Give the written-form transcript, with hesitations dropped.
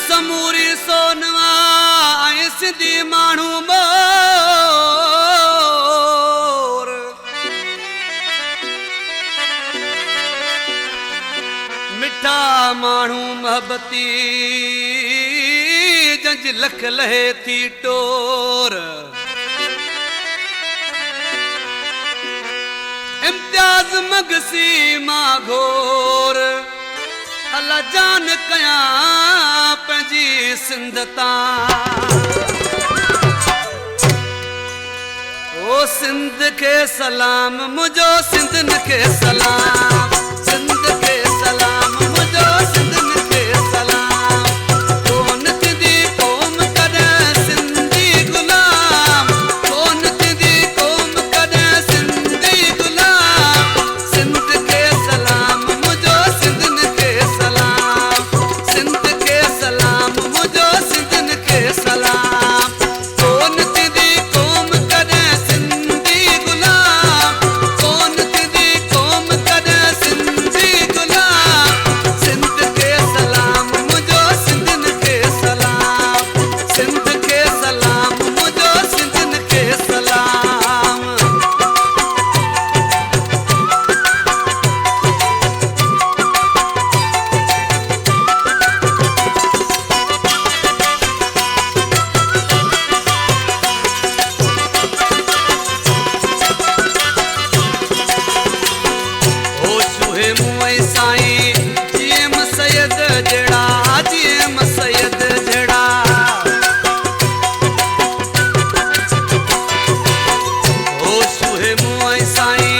समूरी सोनवा ऐं सिंधी माण्हू मोर मिठा माण्हू मोहबती जंज लख लहे थी टोर इम्तियाज़ मगसी मां घोर अल्लाह जान कयां पंहिंजी सिंध तां ओ सिंध खे सलाम मुंहिंजो सिंधन खे सलाम सिंध खे सलाम मुंहिंजो सिंधन खे सलाम कोन थींदी क़ौम कॾहिं सिंधी गुलाम कोन थींदी क़ौम कॾहिं सिंधी गुलाम सिंध खे सलाम मुंहिंजो सिंधन खे सलाम सिंध खे सलाम मुंहिंजो सिंधन खे सलाम कोन थींदी क़ौम कॾहिं सिंधी गुलाम कोन थींदी क़ौम कॾहिं सिंधी गुलाम सिंध खे सलाम मुंहिंजो सिंधन खे सलाम सिंध खे सलाम मुंहिंजो सिंधन खे सलाम ओ चूहे मुंह साईं जीएम सैयद जहिड़ा जीएम सैयद जहिड़ा ओ चूहे मुंह साईं